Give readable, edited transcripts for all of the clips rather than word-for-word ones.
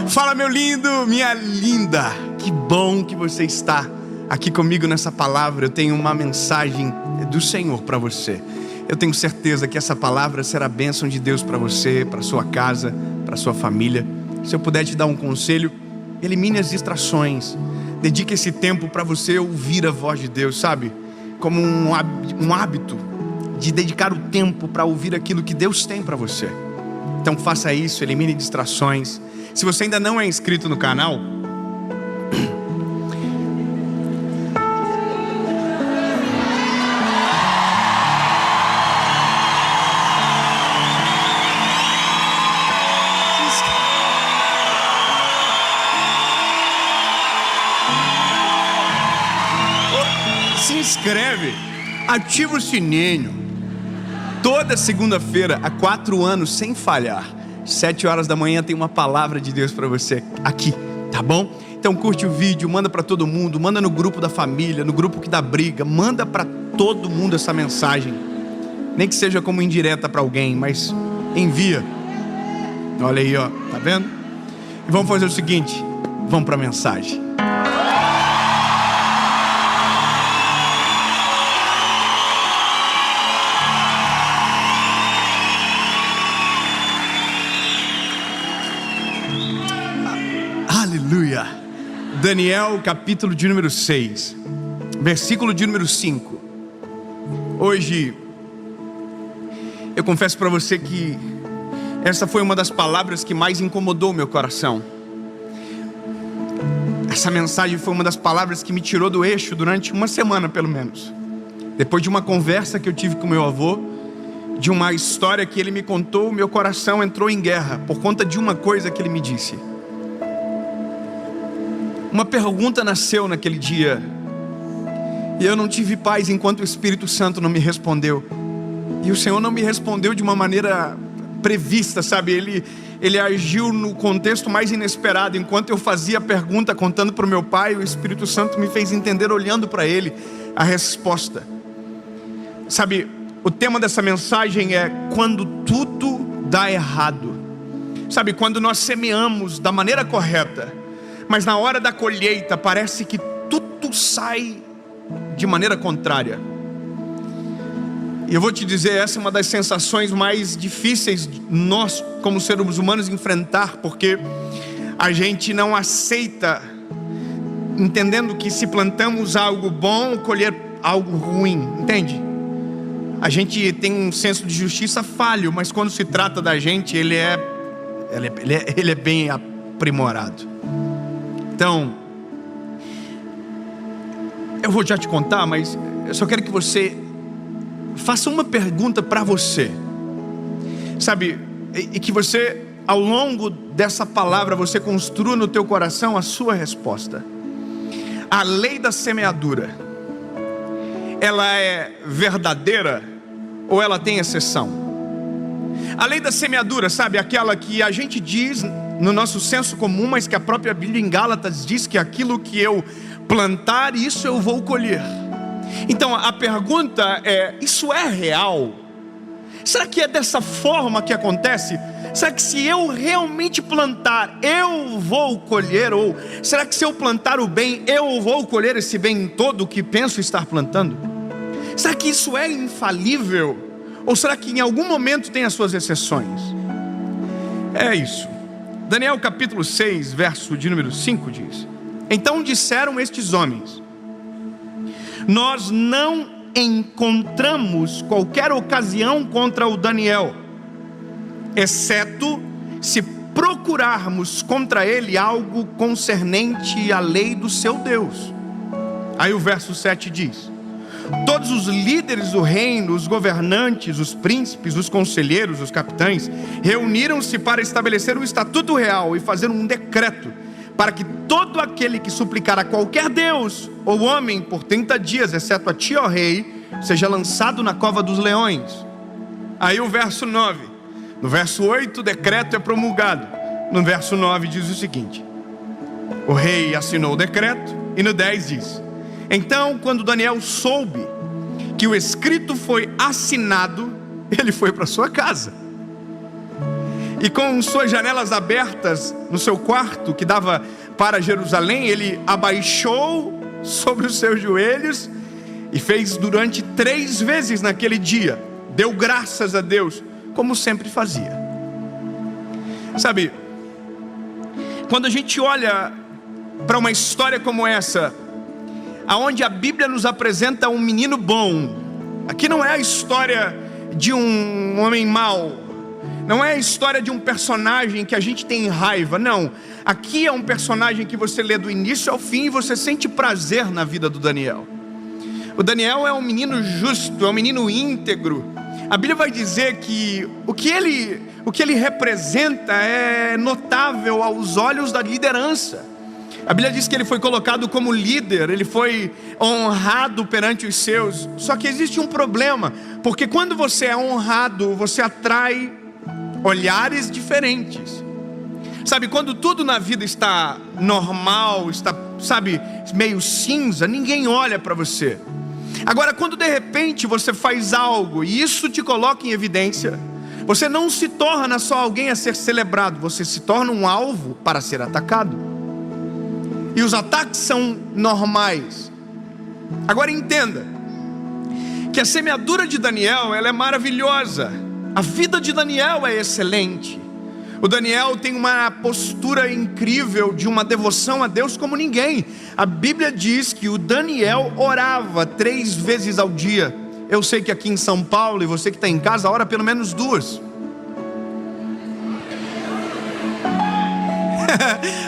Fala, meu lindo, minha linda. Que bom que você está aqui comigo nessa palavra. Eu tenho uma mensagem do Senhor para você. Eu tenho certeza que essa palavra será a bênção de Deus para você, para sua casa, para sua família. Se eu puder te dar um conselho, elimine as distrações. Dedique esse tempo para você ouvir a voz de Deus, sabe? Como um hábito de dedicar o tempo para ouvir aquilo que Deus tem para você. Então faça isso, elimine distrações. Se você ainda não é inscrito no canal, se inscreve, ativa o sininho. Toda segunda-feira, há 4 anos, sem falhar, 7 horas da manhã tem uma palavra de Deus para você aqui, tá bom? Então curte o vídeo, manda para todo mundo, manda no grupo da família, no grupo que dá briga, manda para todo mundo essa mensagem. Nem que seja como indireta para alguém, mas envia. Olha aí, ó, tá vendo? E vamos fazer o seguinte, vamos para a mensagem. Aleluia. Daniel, capítulo de número 6, versículo de número 5. Hoje, eu confesso para você que essa foi uma das palavras que mais incomodou meu coração. Essa mensagem foi uma das palavras que me tirou do eixo durante uma semana, pelo menos. Depois de uma conversa que eu tive com meu avô, de uma história que ele me contou, meu coração entrou em guerra por conta de uma coisa que ele me disse. Uma pergunta nasceu naquele dia, e eu não tive paz enquanto o Espírito Santo não me respondeu. E o Senhor não me respondeu de uma maneira prevista, sabe? Ele agiu no contexto mais inesperado. Enquanto eu fazia a pergunta, contando para o meu pai, o Espírito Santo me fez entender, olhando para ele, a resposta. Sabe, o tema dessa mensagem é quando tudo dá errado. Sabe, quando nós semeamos da maneira correta, mas na hora da colheita parece que tudo sai de maneira contrária. E eu vou te dizer, essa é uma das sensações mais difíceis de nós como seres humanos enfrentar, porque a gente não aceita, entendendo que se plantamos algo bom, colher algo ruim, entende? A gente tem um senso de justiça falho, mas quando se trata da gente, ele é bem aprimorado. Então, eu vou já te contar, mas eu só quero que você faça uma pergunta para você, sabe? E que você, ao longo dessa palavra, você construa no teu coração a sua resposta. A lei da semeadura, ela é verdadeira ou ela tem exceção? A lei da semeadura, sabe? Aquela que a gente diz no nosso senso comum, mas que a própria Bíblia em Gálatas diz que aquilo que eu plantar, isso eu vou colher. Então a pergunta é, isso é real? Será que é dessa forma que acontece? Será que se eu realmente plantar, eu vou colher? Ou será que se eu plantar o bem, eu vou colher esse bem todo que penso estar plantando? Será que isso é infalível? Ou será que em algum momento tem as suas exceções? É isso. Daniel capítulo 6, verso de número 5 diz: então disseram estes homens: nós não encontramos qualquer ocasião contra o Daniel, exceto se procurarmos contra ele algo concernente à lei do seu Deus. Aí o verso 7 diz: todos os líderes do reino, os governantes, os príncipes, os conselheiros, os capitães, reuniram-se para estabelecer um estatuto real e fazer um decreto, para que todo aquele que suplicar a qualquer Deus ou homem por 30 dias, exceto a ti, ó rei, seja lançado na cova dos leões. Aí o verso 9, no verso 8 o decreto é promulgado, no verso 9 diz o seguinte: o rei assinou o decreto, e no 10 diz: então quando Daniel soube que o escrito foi assinado, ele foi para sua casa. e com suas janelas abertas no seu quarto, que dava para Jerusalém, ele abaixou sobre os seus joelhos e fez durante 3 vezes naquele dia. Deu graças a Deus, como sempre fazia. Sabe, quando a gente olha para uma história como essa, aonde a Bíblia nos apresenta um menino bom, aqui não é a história de um homem mau, não é a história de um personagem que a gente tem raiva, não. Aqui é um personagem que você lê do início ao fim e você sente prazer na vida do Daniel. O Daniel é um menino justo, é um menino íntegro. A Bíblia vai dizer que o que ele representa é notável aos olhos da liderança. A Bíblia diz que ele foi colocado como líder, ele foi honrado perante os seus. Só que existe um problema, porque quando você é honrado, você atrai olhares diferentes. Sabe, quando tudo na vida está normal, está, sabe, meio cinza, ninguém olha para você. Agora, quando de repente você faz algo e isso te coloca em evidência, você não se torna só alguém a ser celebrado, você se torna um alvo para ser atacado. E os ataques são normais. Agora entenda que a semeadura de Daniel, ela é maravilhosa. A vida de Daniel é excelente. O Daniel tem uma postura incrível de uma devoção a Deus como ninguém. A Bíblia diz que o Daniel orava 3 vezes ao dia. Eu sei que aqui em São Paulo, e você que está em casa, ora pelo menos 2.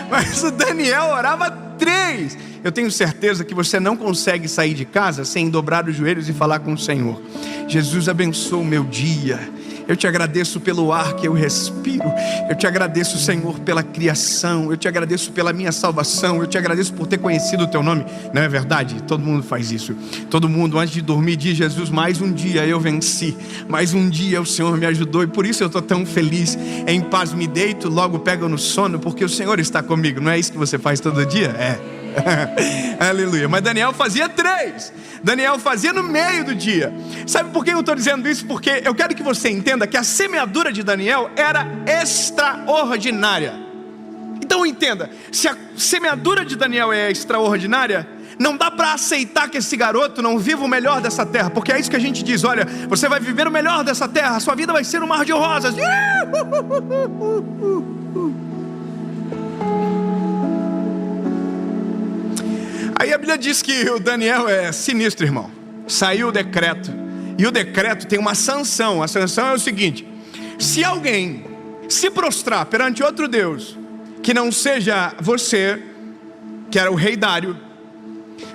Mas o Daniel orava 3. Eu tenho certeza que você não consegue sair de casa sem dobrar os joelhos e falar com o Senhor: Jesus, abençoa o meu dia. Eu te agradeço pelo ar que eu respiro. Eu te agradeço, Senhor, pela criação. Eu te agradeço pela minha salvação. Eu te agradeço por ter conhecido o teu nome. Não é verdade? Todo mundo faz isso. Todo mundo antes de dormir diz: Jesus, mais um dia eu venci. Mais um dia o Senhor me ajudou. E por isso eu estou tão feliz. Em paz me deito, logo pego no sono, porque o Senhor está comigo. Não é isso que você faz todo dia? É. Aleluia. Mas Daniel fazia 3. Daniel fazia no meio do dia. Sabe por que eu estou dizendo isso? Porque eu quero que você entenda que a semeadura de Daniel era extraordinária. Então entenda, se a semeadura de Daniel é extraordinária, não dá para aceitar que esse garoto não viva o melhor dessa terra. Porque é isso que a gente diz: olha, você vai viver o melhor dessa terra, a sua vida vai ser um mar de rosas. Aí a Bíblia diz que o Daniel é sinistro, irmão. Saiu o decreto. E o decreto tem uma sanção. A sanção é o seguinte: se alguém se prostrar perante outro Deus, que não seja você, que era o rei Dário,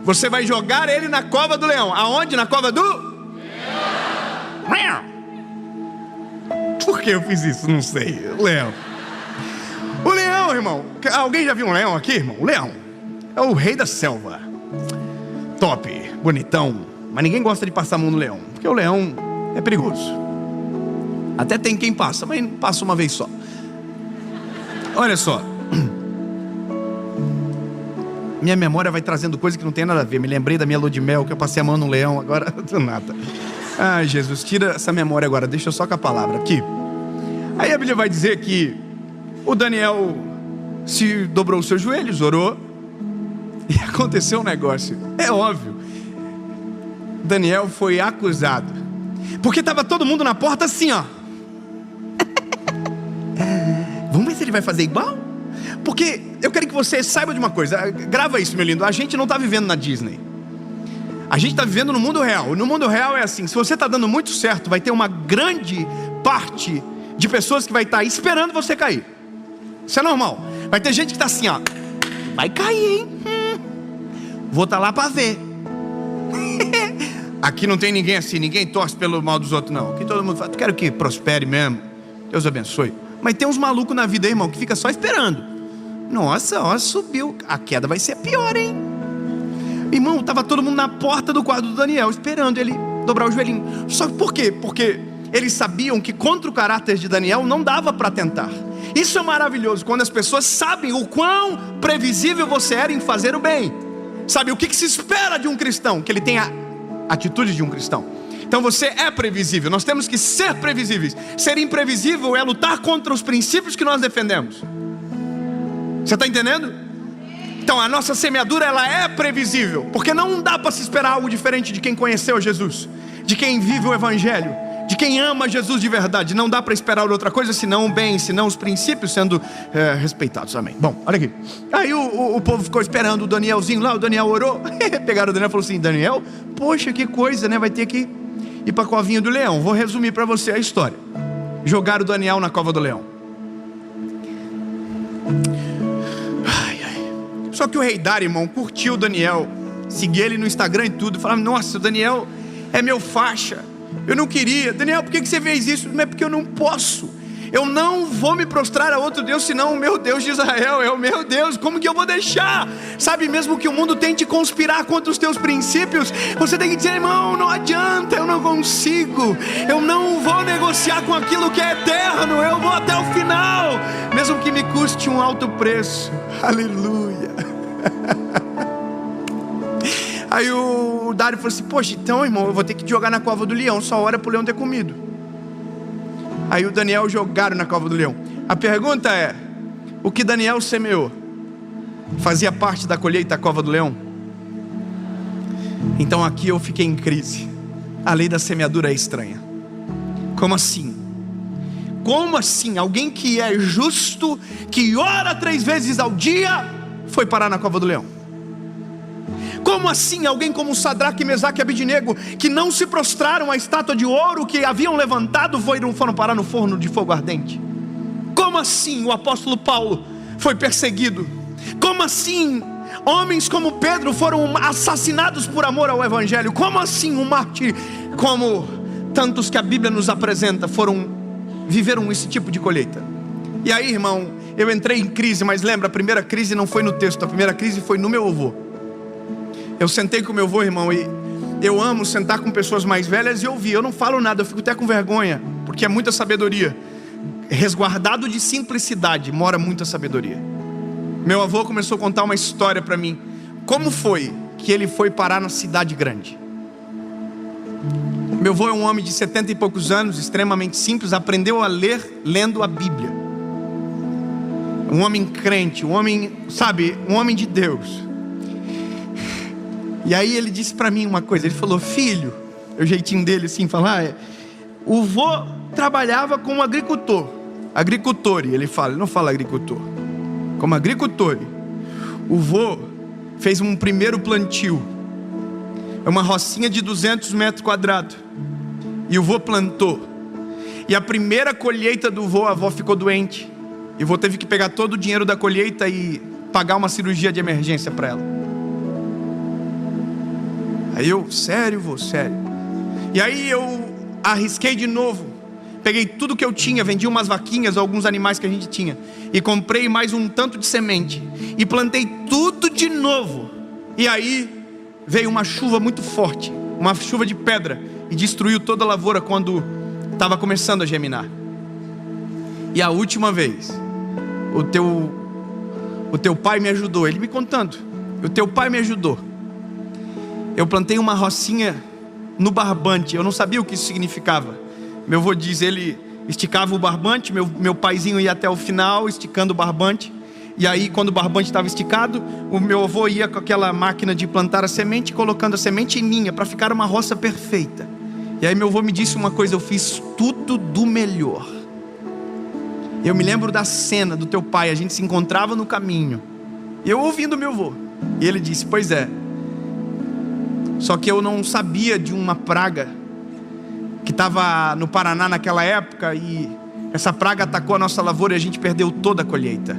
você vai jogar ele na cova do leão. Aonde? Na cova do leão. Por que eu fiz isso? Não sei. Leão. O leão, irmão. Alguém já viu um leão aqui, irmão? O leão é o rei da selva. Top, bonitão. Mas ninguém gosta de passar a mão no leão, porque o leão é perigoso. Até tem quem passa, mas passa uma vez só. Olha só. Minha memória vai trazendo coisa que não tem nada a ver. Me lembrei da minha lua de mel, que eu passei a mão no leão, agora do nada. Ai, Jesus, tira essa memória agora, deixa só com a palavra aqui. Aí a Bíblia vai dizer que o Daniel se dobrou os seus joelhos, orou, e aconteceu um negócio. É óbvio. Daniel foi acusado, porque estava todo mundo na porta assim, ó. Vamos ver se ele vai fazer igual? Porque eu quero que você saiba de uma coisa. Grava isso, meu lindo. A gente não está vivendo na Disney. A gente está vivendo no mundo real. No mundo real é assim: se você está dando muito certo, vai ter uma grande parte de pessoas que vai estar esperando você cair. Isso é normal. Vai ter gente que está assim, ó: vai cair, hein? Vou estar lá para ver. Aqui não tem ninguém assim, ninguém torce pelo mal dos outros, não. Aqui todo mundo fala: quero que prospere mesmo, Deus abençoe. Mas tem uns malucos na vida aí, irmão, que fica só esperando. Nossa, ó, subiu, a queda vai ser pior, hein? Irmão, estava todo mundo na porta do quarto do Daniel, esperando ele dobrar o joelhinho. Só que por quê? Porque eles sabiam que contra o caráter de Daniel não dava para tentar. Isso é maravilhoso, quando as pessoas sabem o quão previsível você era em fazer o bem. Sabe, o que se espera de um cristão? Que ele tenha atitude de um cristão. Então você é previsível. Nós temos que ser previsíveis. Ser imprevisível é lutar contra os princípios que nós defendemos. Você está entendendo? Então a nossa semeadura, ela é previsível, porque não dá para se esperar algo diferente de quem conheceu Jesus, de quem vive o Evangelho, de quem ama Jesus de verdade. Não dá para esperar outra coisa senão o bem, senão os princípios sendo respeitados. Amém. Bom, olha aqui. Aí o povo ficou esperando o Danielzinho lá. O Daniel orou. Pegaram o Daniel e falou assim: Daniel, poxa, que coisa, né? Vai ter que ir para a covinha do leão. Vou resumir para você a história. Jogaram o Daniel na cova do leão. Só que o rei Dário, irmão, curtiu o Daniel, seguia ele no Instagram e tudo. Falava: nossa, o Daniel é meu faixa. Eu não queria. Daniel, por que você fez isso? Não é porque eu não posso. Eu não vou me prostrar a outro Deus, senão o meu Deus de Israel é o meu Deus. Como que eu vou deixar? Sabe, mesmo que o mundo tente conspirar contra os teus princípios, você tem que dizer: irmão, não adianta, eu não consigo. Eu não vou negociar com aquilo que é eterno. Eu vou até o final, mesmo que me custe um alto preço. Aleluia. Aí o Dário falou assim: poxa, então, irmão, eu vou ter que jogar na cova do leão. Só hora para o leão ter comido. Aí o Daniel jogaram na cova do leão. A pergunta é: o que Daniel semeou fazia parte da colheita da cova do leão? Então aqui eu fiquei em crise. A lei da semeadura é estranha. Como assim? Como assim? Alguém que é justo, que ora 3 vezes ao dia, foi parar na cova do leão? Como assim alguém como Sadraque, Mesaque e Abednego, que não se prostraram à estátua de ouro que haviam levantado, foram parar no forno de fogo ardente? Como assim o apóstolo Paulo foi perseguido? Como assim homens como Pedro foram assassinados por amor ao Evangelho? Como assim um mártir como tantos que a Bíblia nos apresenta viveram esse tipo de colheita? E aí, irmão, eu entrei em crise. Mas lembra, a primeira crise não foi no texto, a primeira crise foi no meu avô. Eu sentei com meu avô, irmão, e eu amo sentar com pessoas mais velhas e ouvir. Eu não falo nada, eu fico até com vergonha, porque é muita sabedoria. Resguardado de simplicidade mora muita sabedoria. Meu avô começou a contar uma história para mim. Como foi que ele foi parar na cidade grande? Meu avô é um homem de 70 e poucos anos, extremamente simples. Aprendeu a ler lendo a Bíblia. Um homem crente, um homem, sabe, um homem de Deus. E aí ele disse para mim uma coisa. Ele falou: filho, o jeitinho dele assim, falar, o vô trabalhava como agricultor. Ele fala, ele não fala agricultor. Como agricultor. O vô fez um primeiro plantio. É uma rocinha de 200 metros quadrados. E o vô plantou. E a primeira colheita do vô, a avó ficou doente. E o vô teve que pegar todo o dinheiro da colheita e pagar uma cirurgia de emergência para ela. Aí eu, sério, vô, sério. E aí eu arrisquei de novo. Peguei tudo que eu tinha, vendi umas vaquinhas, alguns animais que a gente tinha, e comprei mais um tanto de semente, e plantei tudo de novo. E aí veio uma chuva muito forte, uma chuva de pedra, e destruiu toda a lavoura quando estava começando a germinar. E a última vez, o teu pai me ajudou. Ele me contando, o teu pai me ajudou. Eu plantei uma rocinha no barbante. Eu não sabia o que isso significava. Meu avô diz, ele esticava o barbante. Meu paizinho ia até o final esticando o barbante. E aí quando o barbante estava esticado, o meu avô ia com aquela máquina de plantar a semente, colocando a semente em linha, para ficar uma roça perfeita. E aí meu avô me disse uma coisa: eu fiz tudo do melhor. Eu me lembro da cena do teu pai. A gente se encontrava no caminho, e eu ouvindo meu avô. E ele disse: pois é, só que eu não sabia de uma praga que estava no Paraná naquela época, e essa praga atacou a nossa lavoura e a gente perdeu toda a colheita.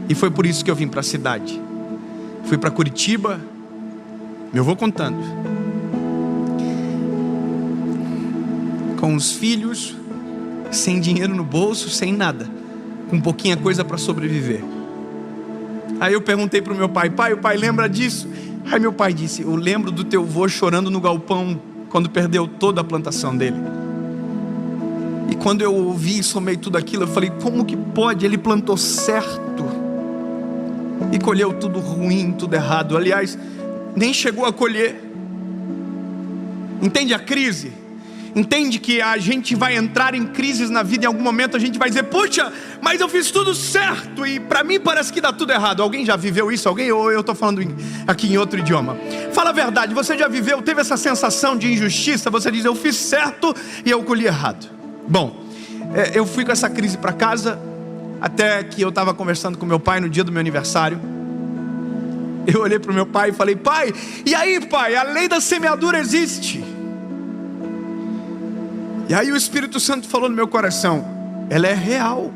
E foi por isso que eu vim para a cidade. Fui para Curitiba, meu avô contando, com os filhos, sem dinheiro no bolso, sem nada, com pouquinha coisa para sobreviver. Aí eu perguntei para o meu pai: pai, o pai lembra disso? Aí meu pai disse: eu lembro do teu avô chorando no galpão quando perdeu toda a plantação dele. E quando eu ouvi e somei tudo aquilo, eu falei: como que pode? Ele plantou certo e colheu tudo ruim, tudo errado. Aliás, nem chegou a colher. Entende a crise? Entende que a gente vai entrar em crises na vida. Em algum momento a gente vai dizer: puxa, mas eu fiz tudo certo e para mim parece que dá tudo errado. Alguém já viveu isso? Alguém? Ou eu estou falando aqui em outro idioma? Fala a verdade, você já viveu, teve essa sensação de injustiça? Você diz: eu fiz certo e eu colhi errado. Bom, eu fui com essa crise para casa, até que eu estava conversando com meu pai no dia do meu aniversário. Eu olhei para o meu pai e falei: pai, e aí pai, a lei da semeadura existe. E aí o Espírito Santo falou no meu coração: ela é real.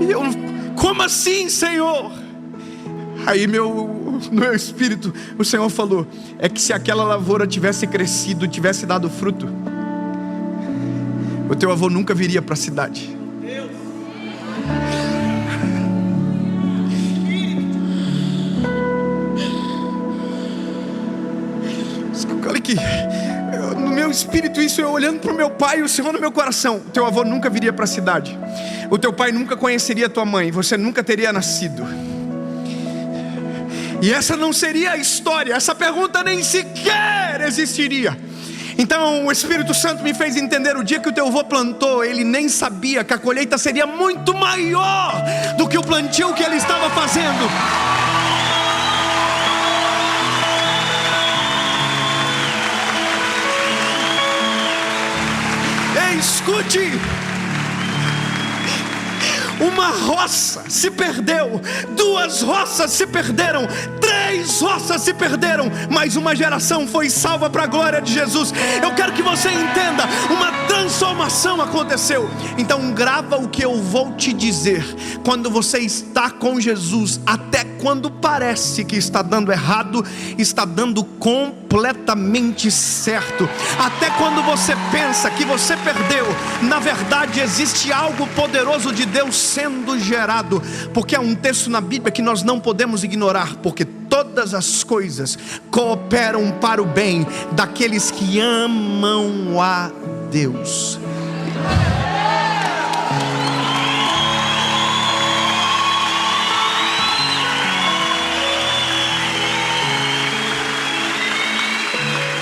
E eu: como assim, Senhor? Aí no meu espírito o Senhor falou: é que se aquela lavoura tivesse crescido, tivesse dado fruto, o teu avô nunca viria para a cidade. Olha aqui, no meu espírito isso, eu olhando para o meu pai e o Senhor no meu coração: o teu avô nunca viria para a cidade, o teu pai nunca conheceria a tua mãe, você nunca teria nascido. E essa não seria a história, essa pergunta nem sequer existiria. Então o Espírito Santo me fez entender: o dia que o teu avô plantou, ele nem sabia que a colheita seria muito maior do que o plantio que ele estava fazendo. Ei, escute! Uma roça se perdeu, 2 roças se perderam, 3 roças se perderam, mas uma geração foi salva para a glória de Jesus. Eu quero que você entenda, uma transformação aconteceu. Então grava o que eu vou te dizer: quando você está com Jesus, até quando parece que está dando errado, está dando completamente certo. Até quando você pensa que você perdeu, na verdade existe algo poderoso de Deus sendo gerado. Porque há um texto na Bíblia que nós não podemos ignorar: porque todas as coisas cooperam para o bem daqueles que amam a Deus.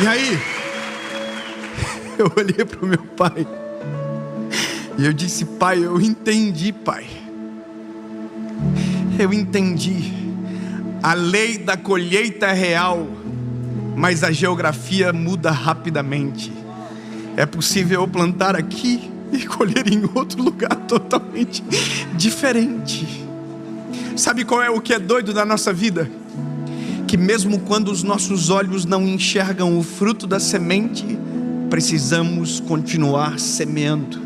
E aí, eu olhei para o meu pai e eu disse: pai, eu entendi, pai. Eu entendi. A lei da colheita é real, mas a geografia muda rapidamente. É possível eu plantar aqui e colher em outro lugar totalmente diferente. Sabe qual é o que é doido da nossa vida? Que mesmo quando os nossos olhos não enxergam o fruto da semente, precisamos continuar semeando.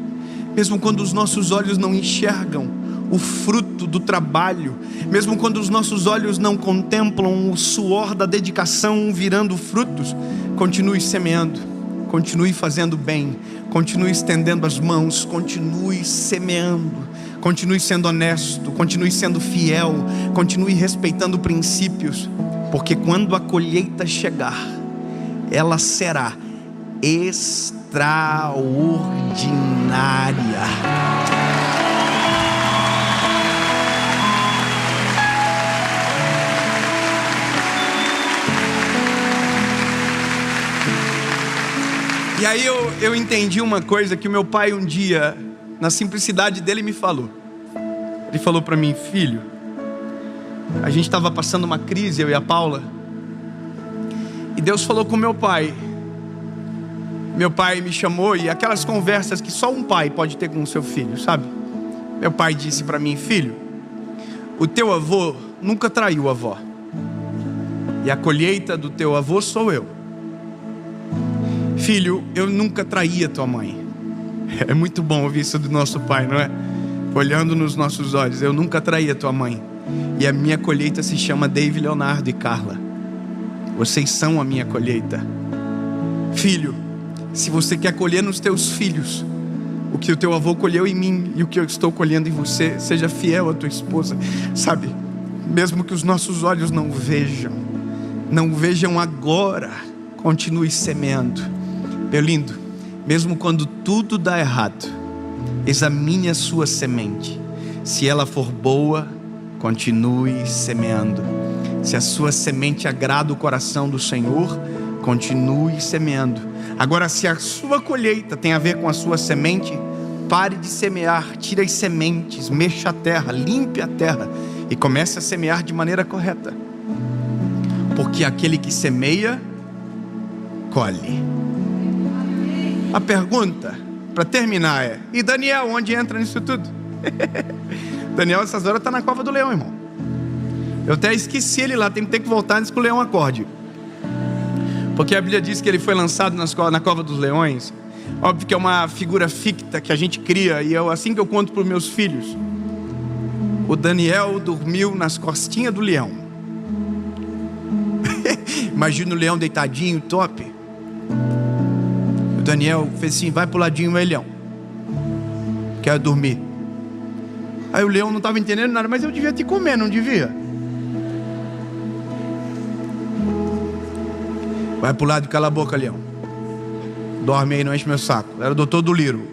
Mesmo quando os nossos olhos não enxergam o fruto do trabalho, mesmo quando os nossos olhos não contemplam o suor da dedicação virando frutos, continue semeando, continue fazendo bem, continue estendendo as mãos, continue semeando, continue sendo honesto, continue sendo fiel, continue respeitando princípios, porque quando a colheita chegar, ela será extraordinária. E aí eu entendi uma coisa que o meu pai um dia, na simplicidade dele, me falou. Ele falou para mim: filho, a gente estava passando uma crise, eu e a Paula, e Deus falou com meu pai. Meu pai me chamou, e aquelas conversas que só um pai pode ter com o seu filho, sabe? Meu pai disse para mim: filho, o teu avô nunca traiu a avó, e a colheita do teu avô sou eu. Filho, eu nunca traí a tua mãe. É muito bom ouvir isso do nosso pai, não é? Olhando nos nossos olhos: eu nunca traí a tua mãe, e a minha colheita se chama David, Leonardo e Carla. Vocês são a minha colheita. Filho, se você quer colher nos teus filhos o que o teu avô colheu em mim e o que eu estou colhendo em você, seja fiel à tua esposa. Sabe, mesmo que os nossos olhos não vejam agora, continue semeando. Meu lindo, mesmo quando tudo dá errado, examine a sua semente. Se ela for boa, continue semeando. Se a sua semente agrada o coração do Senhor, continue semeando. Agora, se a sua colheita tem a ver com a sua semente, pare de semear, tire as sementes, mexa a terra, limpe a terra e comece a semear de maneira correta. Porque aquele que semeia, colhe. A pergunta, para terminar, é: e Daniel, onde entra nisso tudo? Daniel, essas horas está na cova do leão, irmão. Eu até esqueci ele lá, tem que voltar antes que o leão acorde. Porque a Bíblia diz que ele foi lançado na cova dos leões. Óbvio que é uma figura ficta que a gente cria, e é assim que eu conto para os meus filhos. O Daniel dormiu nas costinhas do leão. Imagina o leão deitadinho, top. O Daniel fez assim: vai pro ladinho, meu leão, quero dormir. Aí o leão não estava entendendo nada: mas eu devia te comer, não devia? Vai pro lado, cala a boca, leão. Dorme aí, não enche meu saco. Era o doutor do Liro,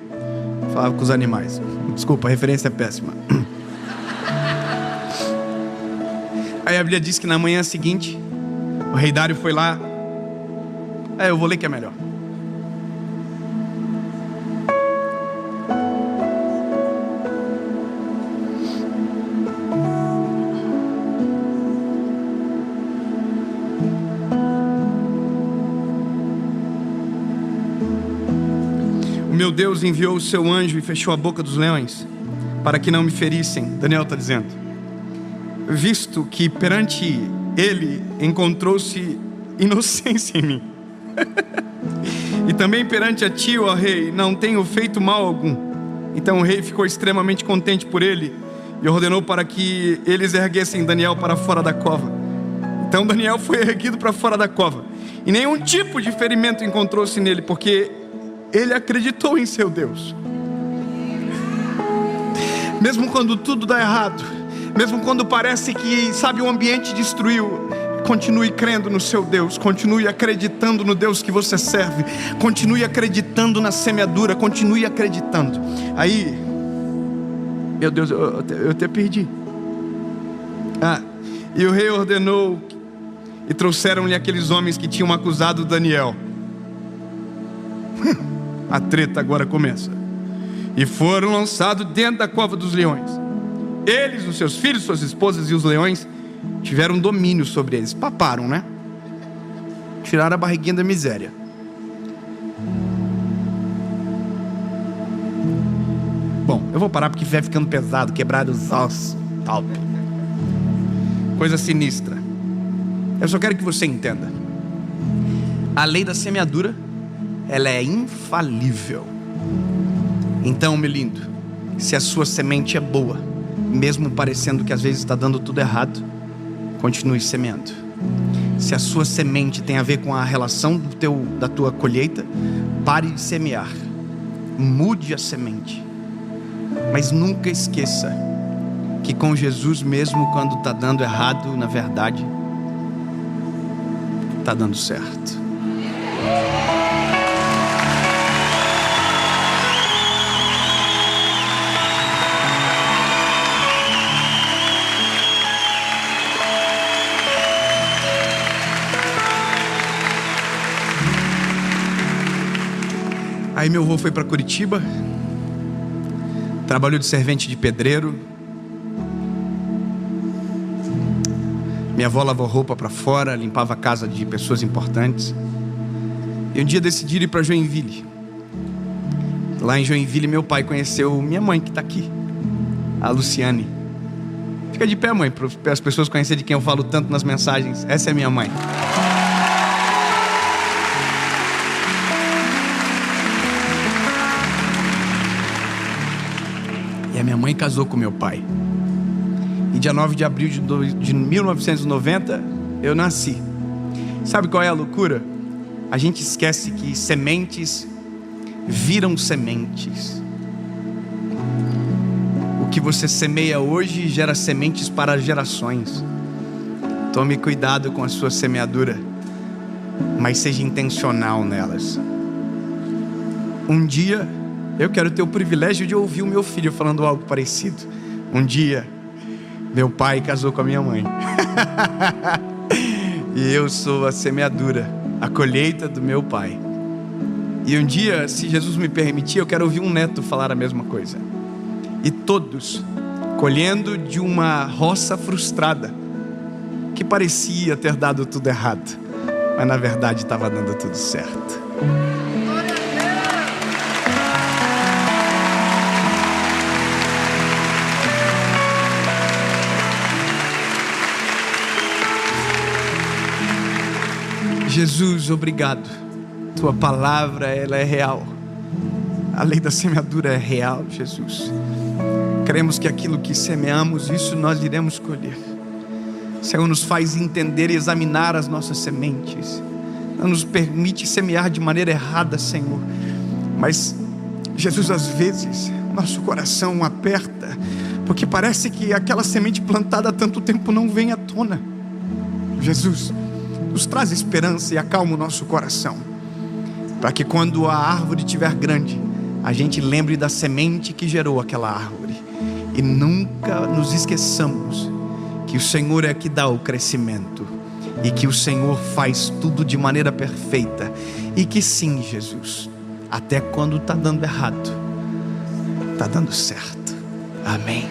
falava com os animais. Desculpa, a referência é péssima. Aí a Bíblia diz que na manhã seguinte, o rei Dário foi lá. Eu vou ler que é melhor. O meu Deus enviou o seu anjo e fechou a boca dos leões, para que não me ferissem. Daniel está dizendo: visto que perante ele encontrou-se inocência em mim. E também perante a ti, ó rei, não tenho feito mal algum. Então o rei ficou extremamente contente por ele e ordenou para que eles erguessem Daniel para fora da cova. Então Daniel foi erguido para fora da cova, e nenhum tipo de ferimento encontrou-se nele, porque ele acreditou em seu Deus. Mesmo quando tudo dá errado, mesmo quando parece que, o ambiente destruiu, continue crendo no seu Deus, continue acreditando no Deus que você serve, continue acreditando na semeadura, continue acreditando. Aí, meu Deus, eu até perdi. E o rei ordenou, e trouxeram-lhe aqueles homens que tinham acusado Daniel. A treta agora começa. E foram lançados dentro da cova dos leões. Eles, os seus filhos, suas esposas e os leões tiveram domínio sobre eles. Paparam, né? Tiraram a barriguinha da miséria. Bom, eu vou parar porque vai ficando pesado. Quebrar os ossos, top. Coisa sinistra. Eu só quero que você entenda: a lei da semeadura, ela é infalível. Então, meu lindo, se a sua semente é boa, mesmo parecendo que às vezes está dando tudo errado, continue semeando. Se a sua semente tem a ver com a relação da tua colheita, pare de semear, mude a semente. Mas nunca esqueça que com Jesus, mesmo quando está dando errado, na verdade está dando certo. Aí meu avô foi para Curitiba, trabalhou de servente de pedreiro. Minha avó lavou roupa para fora, limpava a casa de pessoas importantes. E um dia decidiram ir para Joinville. Lá em Joinville, meu pai conheceu minha mãe, que está aqui, a Luciane. Fica de pé, mãe, para as pessoas conhecerem de quem eu falo tanto nas mensagens. Essa é minha mãe. E a minha mãe casou com meu pai. E dia 9 de abril de 1990, eu nasci. Sabe qual é a loucura? A gente esquece que sementes viram sementes. O que você semeia hoje gera sementes para gerações. Tome cuidado com a sua semeadura, mas seja intencional nelas. Um dia, eu quero ter o privilégio de ouvir o meu filho falando algo parecido. Um dia, meu pai casou com a minha mãe. E eu sou a semeadura, a colheita do meu pai. E um dia, se Jesus me permitir, eu quero ouvir um neto falar a mesma coisa. E todos colhendo de uma roça frustrada, que parecia ter dado tudo errado, mas na verdade estava dando tudo certo. Jesus, obrigado. Tua palavra, ela é real. A lei da semeadura é real, Jesus. Cremos que aquilo que semeamos, isso nós iremos colher. Senhor, nos faz entender e examinar as nossas sementes. Não nos permite semear de maneira errada, Senhor. Mas, Jesus, às vezes, nosso coração aperta, porque parece que aquela semente plantada há tanto tempo não vem à tona. Jesus, nos traz esperança e acalma o nosso coração, para que quando a árvore estiver grande, a gente lembre da semente que gerou aquela árvore. E nunca nos esqueçamos que o Senhor é que dá o crescimento, e que o Senhor faz tudo de maneira perfeita, e que sim, Jesus, até quando está dando errado, está dando certo. Amém.